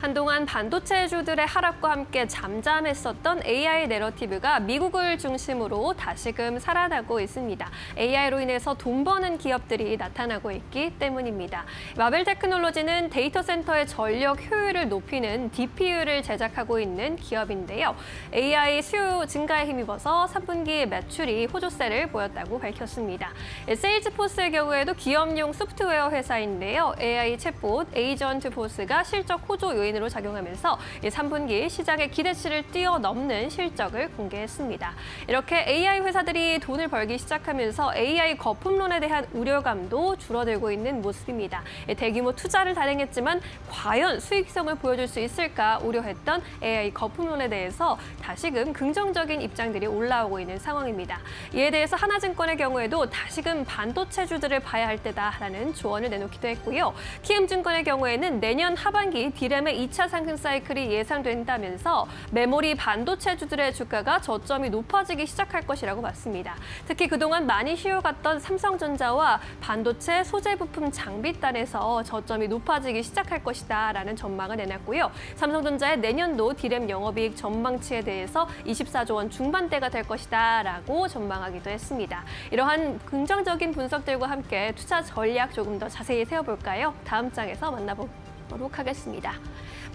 한동안 반도체주들의 하락과 함께 잠잠했었던 AI 내러티브가 미국을 중심으로 다시금 살아나고 있습니다. AI로 인해서 돈 버는 기업들이 나타나고 있기 때문입니다. 마벨 테크놀로지는 데이터 센터의 전력 효율을 높이는 DPU를 제작하고 있는 기업인데요. AI 수요 증가에 힘입어서 3분기 매출이 호조세를 보였다고 밝혔습니다. 세일즈포스의 경우에도 기업용 소프트웨어 회사인데요. AI 챗봇 에이전트 포스가 실적 호조 요인으로 작용하면서 3분기 시장의 기대치를 뛰어넘는 실적을 공개했습니다. 이렇게 AI 회사들이 돈을 벌기 시작하면서 AI 거품론에 대한 우려감도 줄어들고 있는 모습입니다. 대규모 투자를 단행했지만 과연 수익성을 보여줄 수 있을까 우려했던 AI 거품론에 대해서 다시금 긍정적인 입장들이 올라오고 있는 상황입니다. 이에 대해서 하나증권의 경우에도 다시금 반도체주들을 봐야 할 때다라는 조언을 내놓기도 했고요. 키움증권의 경우에는 내년 하반기 D램의 2차 상승 사이클이 예상된다면서 메모리 반도체주들의 주가가 저점이 높아지기 시작할 것이라고 봤습니다. 특히 그동안 많이 쉬어갔던 삼성전자와 반도체 소재 부품 장비단에서 저점이 높아지기 시작할 것이다라는 전망을 내놨고요. 삼성전자의 내년도 D램 영업이익 전망치에 대해서 24조 원 중반대가 될 것이다라고 전망하기도 했습니다. 이러한 긍정적인 분석들과 함께 투자 전략 조금 더 자세히 세워볼까요? 다음 장에서 만나보도록 하겠습니다.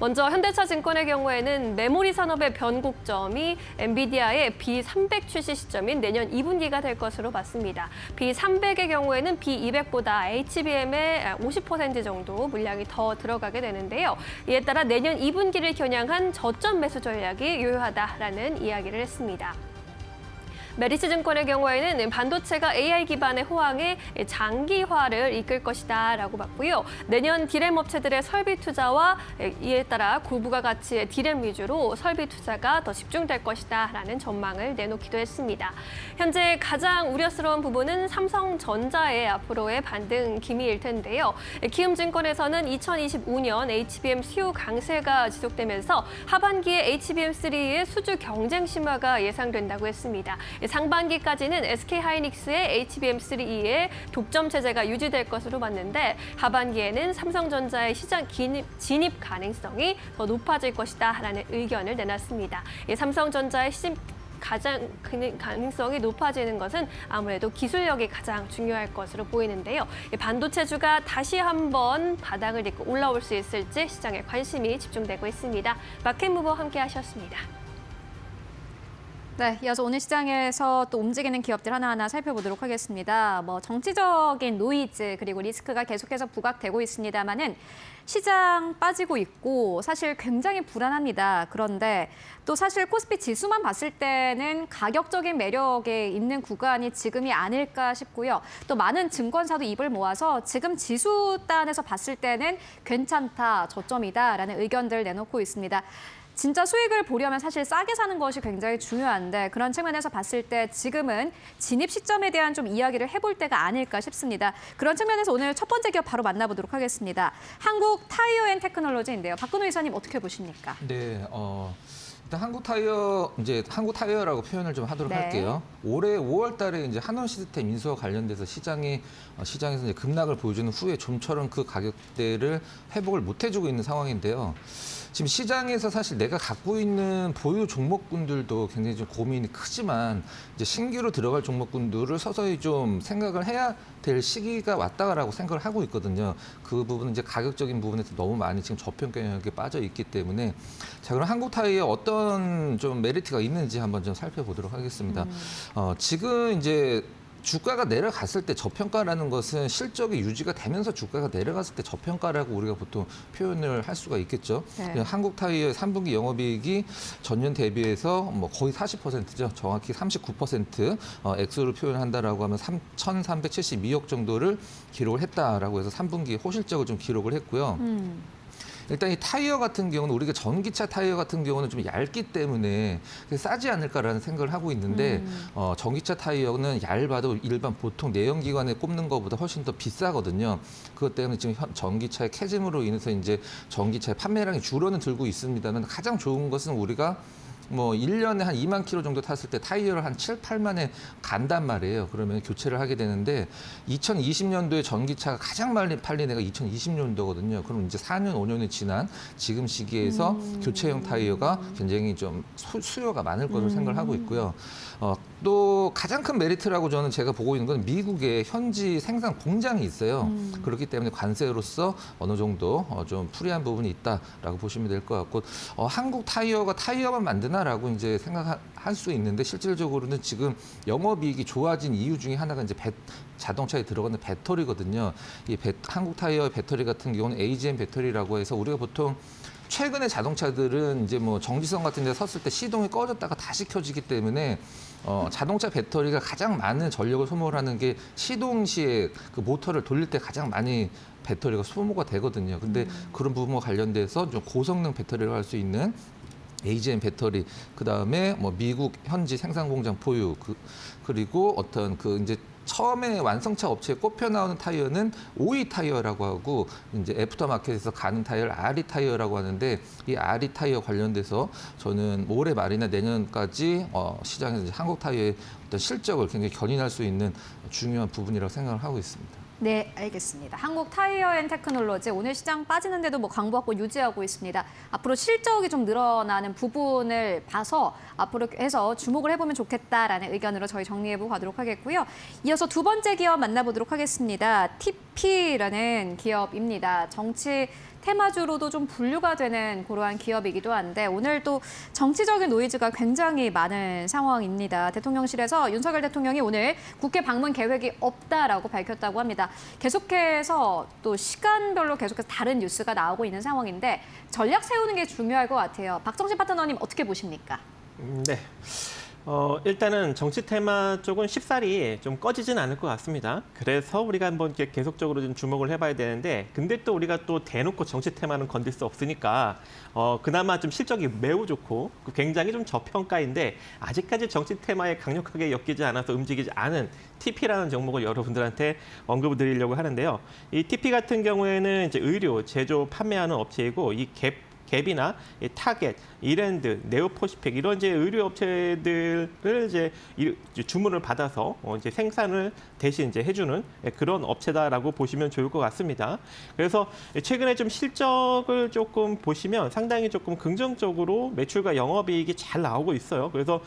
먼저 현대차증권의 경우에는 메모리 산업의 변곡점이 엔비디아의 B300 출시 시점인 내년 2분기가 될 것으로 봤습니다. B300의 경우에는 B200보다 HBM의 50% 정도 물량이 더 들어가게 되는데요. 이에 따라 내년 2분기를 겨냥한 저점 매수 전략이 유효하다라는 이야기를 했습니다. 메리츠증권의 경우에는 반도체가 AI 기반의 호황에 장기화를 이끌 것이다라고 봤고요. 내년 D램 업체들의 설비 투자와 이에 따라 고부가 가치의 D램 위주로 설비 투자가 더 집중될 것이다라는 전망을 내놓기도 했습니다. 현재 가장 우려스러운 부분은 삼성전자의 앞으로의 반등 기미일 텐데요. 키움증권에서는 2025년 HBM 수요 강세가 지속되면서 하반기에 HBM3의 수주 경쟁 심화가 예상된다고 했습니다. 상반기까지는 SK하이닉스의 HBM3E의 독점 체제가 유지될 것으로 봤는데 하반기에는 삼성전자의 시장 진입 가능성이 더 높아질 것이다라는 의견을 내놨습니다. 삼성전자의 가장 가능성이 높아지는 것은 아무래도 기술력이 가장 중요할 것으로 보이는데요. 반도체주가 다시 한번 바닥을 딛고 올라올 수 있을지 시장에 관심이 집중되고 있습니다. 마켓무버 함께 하셨습니다. 네, 이어서 오늘 시장에서 또 움직이는 기업들 하나하나 살펴보도록 하겠습니다. 정치적인 노이즈 그리고 리스크가 계속해서 부각되고 있습니다만은 시장 빠지고 있고 사실 굉장히 불안합니다. 그런데 또 사실 코스피 지수만 봤을 때는 가격적인 매력에 있는 구간이 지금이 아닐까 싶고요. 또 많은 증권사도 입을 모아서 지금 지수 단에서 봤을 때는 괜찮다, 저점이다라는 의견들 내놓고 있습니다. 진짜 수익을 보려면 사실 싸게 사는 것이 굉장히 중요한데 그런 측면에서 봤을 때 지금은 진입 시점에 대한 좀 이야기를 해볼 때가 아닐까 싶습니다. 그런 측면에서 오늘 첫 번째 기업 바로 만나보도록 하겠습니다. 한국 타이어앤테크놀로지인데요. 박근호 이사님 어떻게 보십니까? 네, 일단 한국타이어라고 표현을 좀 하도록 할게요. 올해 5월달에 이제 한원 시스템 인수와 관련돼서 시장에서 이제 급락을 보여주는 후에 좀처럼 그 가격대를 회복을 못 해주고 있는 상황인데요. 지금 시장에서 사실 내가 갖고 있는 보유 종목군들도 굉장히 좀 고민이 크지만 이제 신규로 들어갈 종목군들을 서서히 좀 생각을 해야 될 시기가 왔다라고 생각을 하고 있거든요. 그 부분은 이제 가격적인 부분에서 너무 많이 지금 저평가 영역에 빠져 있기 때문에 자, 그럼 한국타이어에 어떤 좀 메리트가 있는지 한번 좀 살펴보도록 하겠습니다. 지금 이제 주가가 내려갔을 때 저평가라는 것은 실적이 유지가 되면서 주가가 내려갔을 때 저평가라고 우리가 보통 표현을 할 수가 있겠죠. 네. 한국타이어의 3분기 영업이익이 전년 대비해서 거의 40%죠. 정확히 39% 액수로 표현한다라고 하면 1,372억 정도를 기록을 했다라고 해서 3분기 호실적을 좀 기록을 했고요. 일단 이 타이어 같은 경우는 우리가 전기차 타이어 같은 경우는 좀 얇기 때문에 싸지 않을까라는 생각을 하고 있는데 전기차 타이어는 얇아도 일반 보통 내연기관에 꼽는 것보다 훨씬 더 비싸거든요. 그것 때문에 지금 전기차의 캐즘으로 인해서 이제 전기차의 판매량이 줄어는 들고 있습니다만 가장 좋은 것은 우리가 1년에 한 2만 킬로 정도 탔을 때 타이어를 한 7, 8만에 간단 말이에요. 그러면 교체를 하게 되는데 2020년도에 전기차가 가장 많이 팔린 애가 2020년도거든요. 그럼 이제 4년, 5년이 지난 지금 시기에서 교체용 타이어가 굉장히 좀 수요가 많을 것으로 생각을 하고 있고요. 또 가장 큰 메리트라고 저는 제가 보고 있는 건 미국의 현지 생산 공장이 있어요. 그렇기 때문에 관세로서 어느 정도 좀 프리한 부분이 있다라고 보시면 될 것 같고 한국 타이어가 타이어만 만드나라고 이제 생각할 수 있는데 실질적으로는 지금 영업이익이 좋아진 이유 중에 하나가 이제 자동차에 들어가는 배터리거든요. 이 한국 타이어 배터리 같은 경우는 AGM 배터리라고 해서 우리가 보통 최근에 자동차들은 이제 뭐 정지선 같은 데 섰을 때 시동이 꺼졌다가 다시 켜지기 때문에 자동차 배터리가 가장 많은 전력을 소모하는 게 시동 시에 그 모터를 돌릴 때 가장 많이 배터리가 소모가 되거든요. 근데 그런 부분과 관련돼서 좀 고성능 배터리를 할 수 있는 AGM 배터리, 그다음에 뭐 미국 현지 생산 공장 보유, 그리고 어떤 그 이제 처음에 완성차 업체에 꼽혀 나오는 타이어는 OE 타이어라고 하고 이제 애프터마켓에서 가는 타이어를 RE 타이어라고 하는데 이 RE 타이어 관련돼서 저는 올해 말이나 내년까지 시장에서 이제 한국 타이어의 어떤 실적을 굉장히 견인할 수 있는 중요한 부분이라고 생각을 하고 있습니다. 네, 알겠습니다. 한국 타이어 앤 테크놀로지 오늘 시장 빠지는데도 뭐 강보합고 유지하고 있습니다. 앞으로 실적이 좀 늘어나는 부분을 봐서 앞으로 해서 주목을 해보면 좋겠다라는 의견으로 저희 정리해보고 가도록 하겠고요. 이어서 두 번째 기업 만나보도록 하겠습니다. TP라는 기업입니다. 정치 테마주로도 좀 분류가 되는 그러한 기업이기도 한데 오늘 또 정치적인 노이즈가 굉장히 많은 상황입니다. 대통령실에서 윤석열 대통령이 오늘 국회 방문 계획이 없다라고 밝혔다고 합니다. 계속해서 또 시간별로 계속해서 다른 뉴스가 나오고 있는 상황인데 전략 세우는 게 중요할 것 같아요. 박정진 파트너님 어떻게 보십니까? 네. 일단은 정치 테마 쪽은 쉽사리 좀 꺼지진 않을 것 같습니다. 그래서 우리가 한번 이렇게 계속적으로 좀 주목을 해봐야 되는데, 근데 또 우리가 또 대놓고 정치 테마는 건들 수 없으니까, 그나마 좀 실적이 매우 좋고, 굉장히 좀 저평가인데, 아직까지 정치 테마에 강력하게 엮이지 않아서 움직이지 않은 TP라는 종목을 여러분들한테 언급을 드리려고 하는데요. 이 TP 같은 경우에는 이제 의류, 제조, 판매하는 업체이고, 이 갭이나 타겟, 이랜드, 네오포시픽 이런 이제 의류 업체들을 이제 주문을 받아서 이제 생산을 대신 이제 해주는 그런 업체다라고 보시면 좋을 것 같습니다. 그래서 최근에 좀 실적을 조금 보시면 상당히 조금 긍정적으로 매출과 영업이익이 잘 나오고 있어요. 그래서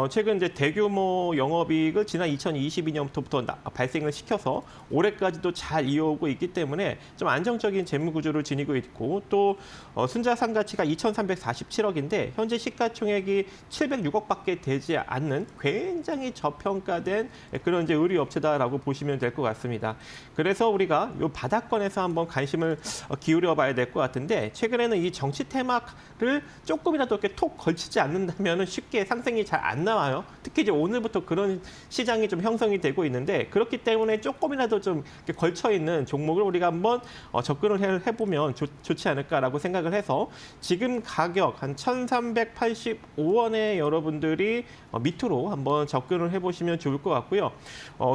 최근 이제 대규모 영업이익을 지난 2022년부터 발생을 시켜서 올해까지도 잘 이어오고 있기 때문에 좀 안정적인 재무 구조를 지니고 있고 또 순자 상가치가 2,347억인데 현재 시가총액이 706억밖에 되지 않는 굉장히 저평가된 그런 이제 의류 업체다라고 보시면 될 것 같습니다. 그래서 우리가 이 바닥권에서 한번 관심을 기울여봐야 될 것 같은데 최근에는 이 정치 테마를 조금이라도 이렇게 톡 걸치지 않는다면 쉽게 상승이 잘 안 나와요. 특히 이제 오늘부터 그런 시장이 좀 형성이 되고 있는데 그렇기 때문에 조금이라도 좀 걸쳐 있는 종목을 우리가 한번 접근을 해보면 좋지 않을까라고 생각을 해서 지금 가격 한 1,385원에 여러분들이 밑으로 한번 접근을 해보시면 좋을 것 같고요.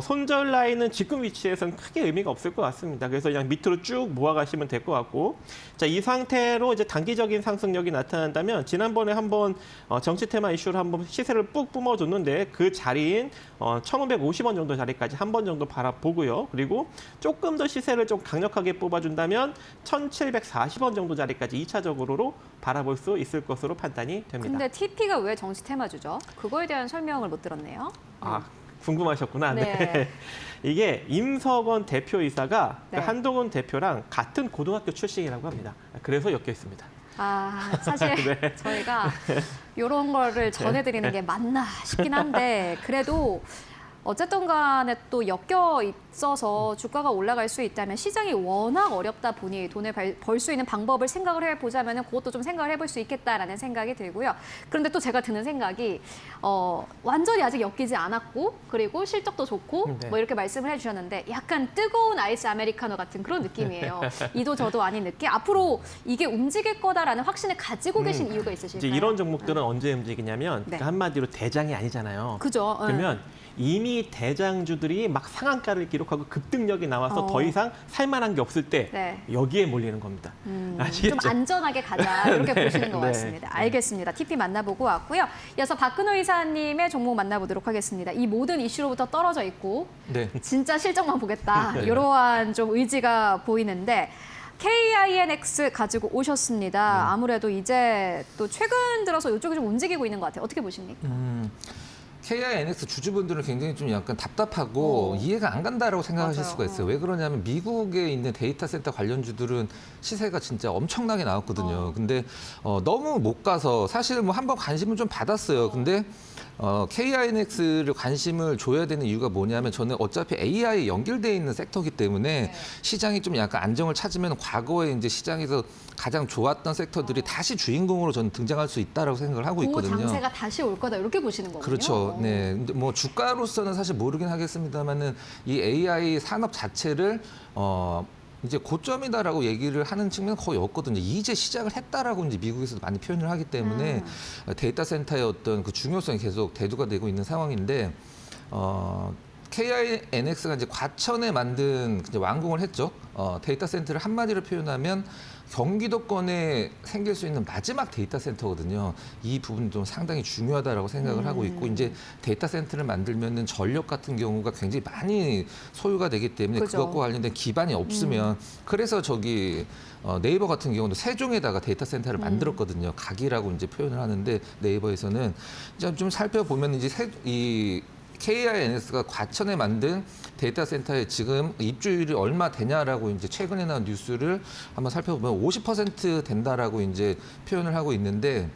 손절 라인은 지금 위치에서는 크게 의미가 없을 것 같습니다. 그래서 그냥 밑으로 쭉 모아가시면 될 것 같고, 자, 이 상태로 이제 단기적인 상승력이 나타난다면 지난번에 한번 정치 테마 이슈를 한번 시세를 뿍 뿜어줬는데 그 자리인 1,550원 정도 자리까지 한 번 정도 바라보고요. 그리고 조금 더 시세를 좀 강력하게 뽑아준다면 1,740원 정도 자리까지 2차적으로 바라볼 수 있을 것으로 판단이 됩니다. 근데 TP가 왜 정치 테마주죠? 그거에 대한 설명을 못 들었네요. 아, 궁금하셨구나. 네. 네. 이게 임석원 대표이사가 네. 그 한동훈 대표랑 같은 고등학교 출신이라고 합니다. 그래서 엮여 있습니다. 아, 사실 네. 저희가 이런 거를 전해드리는 게 맞나 싶긴 한데 그래도 어쨌든 간에 또 엮여 있어서 주가가 올라갈 수 있다면 시장이 워낙 어렵다 보니 돈을 벌 수 있는 방법을 생각을 해보자면 그것도 좀 생각을 해볼 수 있겠다라는 생각이 들고요. 그런데 또 제가 드는 생각이 완전히 아직 엮이지 않았고 그리고 실적도 좋고 네. 뭐 이렇게 말씀을 해주셨는데 약간 뜨거운 아이스 아메리카노 같은 그런 느낌이에요. 이도 저도 아닌 느낌. 앞으로 이게 움직일 거다라는 확신을 가지고 계신 이유가 있으실까요? 이제 이런 종목들은 언제 움직이냐면 네. 그 한마디로 대장이 아니잖아요. 그죠. 그러면 이미 대장주들이 막 상한가를 기록하고 급등력이 나와서 더 이상 살만한 게 없을 때 네. 여기에 몰리는 겁니다. 좀 아시겠죠? 안전하게 가자 이렇게 보시는 것 네. 같습니다. 알겠습니다. TP 만나보고 왔고요. 이어서 박근호 이사님의 종목 만나보도록 하겠습니다. 이 모든 이슈로부터 떨어져 있고 네. 진짜 실적만 보겠다 이러한 좀 의지가 보이는데 KINX 가지고 오셨습니다. 아무래도 이제 또 최근 들어서 이쪽이 좀 움직이고 있는 것 같아요. 어떻게 보십니까? KINX 주주분들은 굉장히 좀 약간 답답하고 이해가 안 간다라고 생각하실 맞아요. 수가 있어요. 왜 그러냐면 미국에 있는 데이터 센터 관련주들은 시세가 진짜 엄청나게 나왔거든요. 근데 너무 못 가서 사실 뭐 한번 관심을 좀 받았어요. 근데 KINX를 관심을 줘야 되는 이유가 뭐냐면 저는 어차피 AI에 연결되어 있는 섹터이기 때문에 시장이 좀 약간 안정을 찾으면 과거에 이제 시장에서 가장 좋았던 섹터들이 다시 주인공으로 저는 등장할 수 있다라고 생각을 하고 그 있거든요. 장세가 다시 올 거다 이렇게 보시는 거군요. 그렇죠. 네. 근데 뭐 주가로서는 사실 모르긴 하겠습니다만은 이 AI 산업 자체를 이제 고점이다라고 얘기를 하는 측면은 거의 없거든요. 이제 시작을 했다라고 이제 미국에서도 많이 표현을 하기 때문에 데이터 센터의 어떤 그 중요성이 계속 대두가 되고 있는 상황인데 KINX가 이제 과천에 만든 이제 완공을 했죠. 데이터 센터를 한마디로 표현하면 경기도권에 생길 수 있는 마지막 데이터 센터거든요. 이 부분도 상당히 중요하다라고 생각을 하고 있고 이제 데이터 센터를 만들면은 전력 같은 경우가 굉장히 많이 소요가 되기 때문에 그죠. 그것과 관련된 기반이 없으면 그래서 네이버 같은 경우도 세종에다가 데이터 센터를 만들었거든요. 각이라고 이제 표현을 하는데 네이버에서는 이제 좀 살펴보면 이제 이 KINX가 과천에 만든 데이터 센터에 지금 입주율이 얼마 되냐라고 이제 최근에 나온 뉴스를 한번 살펴보면 50% 된다라고 이제 표현을 하고 있는데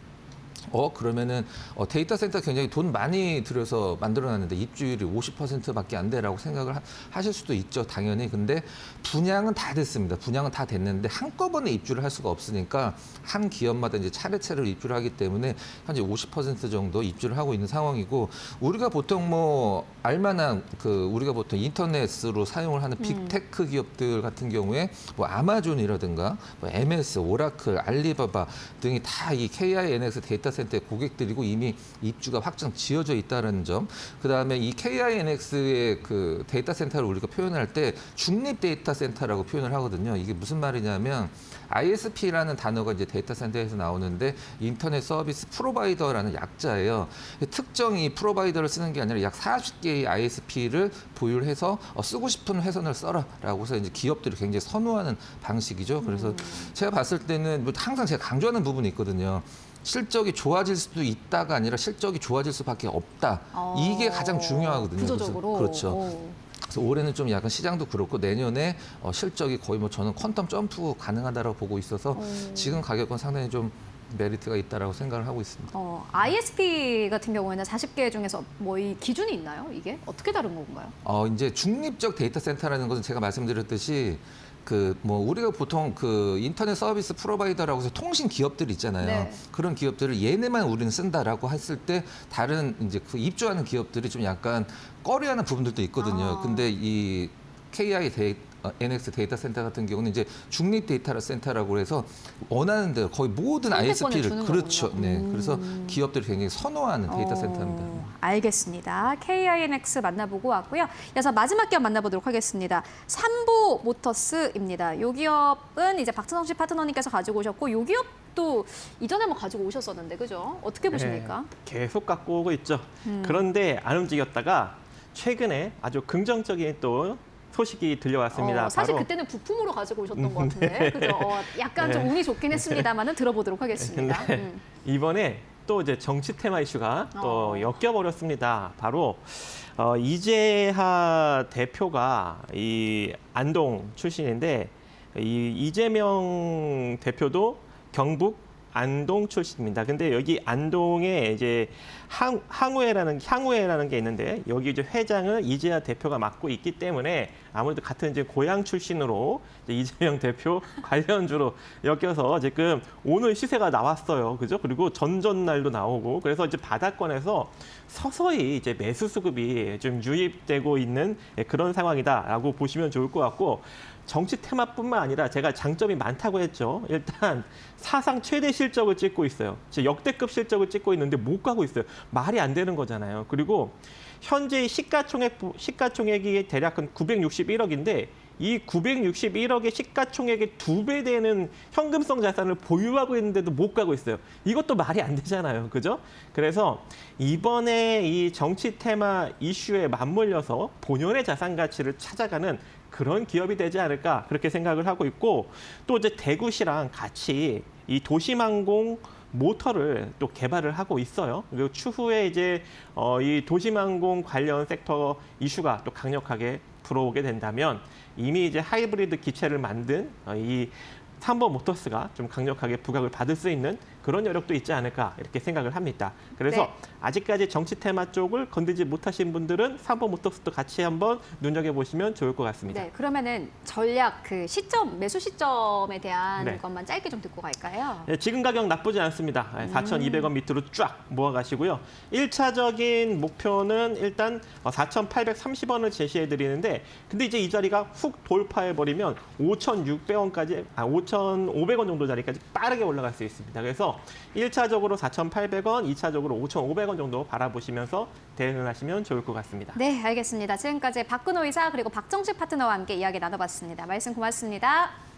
그러면은 데이터 센터 굉장히 돈 많이 들여서 만들어놨는데 입주율이 50%밖에 안 돼라고 생각을 하실 수도 있죠, 당연히. 근데 분양은 다 됐습니다. 분양은 다 됐는데 한꺼번에 입주를 할 수가 없으니까 한 기업마다 이제 차례차례로 입주를 하기 때문에 현재 50% 정도 입주를 하고 있는 상황이고 우리가 보통 뭐 알만한 우리가 보통 인터넷으로 사용을 하는 빅테크 기업들 같은 경우에 뭐 아마존이라든가 뭐 MS, 오라클, 알리바바 등이 다 이 KINX 데이터 센터의 고객들이고 이미 입주가 확정 지어져 있다는 점. 그다음에 이 KINX의 그 데이터 센터를 우리가 표현할 때 중립 데이터 센터라고 표현을 하거든요. 이게 무슨 말이냐면 ISP라는 단어가 이제 데이터 센터에서 나오는데 인터넷 서비스 프로바이더라는 약자예요. 특정 이 프로바이더를 쓰는 게 아니라 약 40개의 ISP를 보유를 해서 쓰고 싶은 회선을 써라라고 해서 이제 기업들이 굉장히 선호하는 방식이죠. 그래서 제가 봤을 때는 뭐 항상 제가 강조하는 부분이 있거든요. 실적이 좋아질 수도 있다가 아니라 실적이 좋아질 수밖에 없다. 이게 가장 중요하거든요. 구조적으로. 그렇죠. 그래서 올해는 좀 약간 시장도 그렇고 내년에 실적이 거의 뭐 저는 퀀텀 점프 가능하다고 보고 있어서 지금 가격은 상당히 좀 메리트가 있다라고 생각을 하고 있습니다. ISP 같은 경우에는 40개 중에서 뭐 이 기준이 있나요? 이게 어떻게 다른 건가요? 이제 중립적 데이터 센터라는 것은 제가 말씀드렸듯이 뭐 우리가 보통 인터넷 서비스 프로바이더라고 해서 통신 기업들 있잖아요. 네. 그런 기업들을 얘네만 우리는 쓴다라고 했을 때 다른 이제 입주하는 기업들이 좀 약간 꺼려하는 부분들도 있거든요. 근데 이 KINX 데이터 센터 같은 경우는 이제 중립 데이터 센터라고 해서 원하는 대로 거의 모든 선택권을 ISP를 주는 그렇죠. 거군요. 네. 그래서 기업들이 굉장히 선호하는 데이터 센터입니다. 알겠습니다. KINX 만나보고 왔고요. 이어서 마지막 기업 만나보도록 하겠습니다. 삼보 모터스입니다. 이 기업은 이제 박찬성 씨 파트너님께서 가지고 오셨고 이 기업도 이전에 뭐 가지고 오셨었는데 그죠? 어떻게 보십니까? 네, 계속 갖고 오고 있죠. 그런데 안 움직였다가 최근에 아주 긍정적인 또 소식이 들려왔습니다. 사실 바로 그때는 부품으로 가지고 오셨던 것 같은데, 그죠? 약간 좀 운이 좋긴 했습니다만은 들어보도록 하겠습니다. 네. 이번에 또 이제 정치 테마 이슈가 또 엮여버렸습니다. 바로 이재하 대표가 이 안동 출신인데 이 이재명 대표도 경북 안동 출신입니다. 근데 여기 안동에 이제 향후회라는 게 있는데 여기 이제 회장을 이재하 대표가 맡고 있기 때문에 아무래도 같은 이제 고향 출신으로 이제 이재명 대표 관련주로 엮여서 지금 오늘 시세가 나왔어요. 그죠? 그리고 전전날도 나오고 그래서 이제 바닥권에서 서서히 이제 매수 수급이 좀 유입되고 있는 그런 상황이다라고 보시면 좋을 것 같고 정치 테마뿐만 아니라 제가 장점이 많다고 했죠. 일단 사상 최대 실적을 찍고 있어요. 역대급 실적을 찍고 있는데 못 가고 있어요. 말이 안 되는 거잖아요. 그리고 현재 시가총액이 대략 한 961억인데 이 961억의 시가총액의 2배 되는 현금성 자산을 보유하고 있는데도 못 가고 있어요. 이것도 말이 안 되잖아요. 그죠? 그래서 이번에 이 정치 테마 이슈에 맞물려서 본연의 자산 가치를 찾아가는 그런 기업이 되지 않을까 그렇게 생각을 하고 있고, 또 이제 대구시랑 같이 이 도심항공 모터를 또 개발을 하고 있어요. 그리고 추후에 이제 이 도심항공 관련 섹터 이슈가 또 강력하게 불어오게 된다면 이미 이제 하이브리드 기체를 만든 이 삼보 모터스가 좀 강력하게 부각을 받을 수 있는 그런 여력도 있지 않을까 이렇게 생각을 합니다. 그래서 네. 아직까지 정치 테마 쪽을 건들지 못하신 분들은 삼보 모터스도 같이 한번 눈여겨보시면 좋을 것 같습니다. 네, 그러면은 전략 그 시점, 매수 시점에 대한 네. 것만 짧게 좀 듣고 갈까요? 네, 지금 가격 나쁘지 않습니다. 4,200원 밑으로 쫙 모아가시고요. 1차적인 목표는 일단 4,830원을 제시해 드리는데, 근데 이제 이 자리가 훅 돌파해버리면 5,600원까지, 5,500원 정도 자리까지 빠르게 올라갈 수 있습니다. 그래서 1차적으로 4,800원, 2차적으로 5,500원 정도 바라보시면서 대응을 하시면 좋을 것 같습니다. 네, 알겠습니다. 지금까지 박근호 이사 그리고 박정식 파트너와 함께 이야기 나눠봤습니다. 말씀 고맙습니다.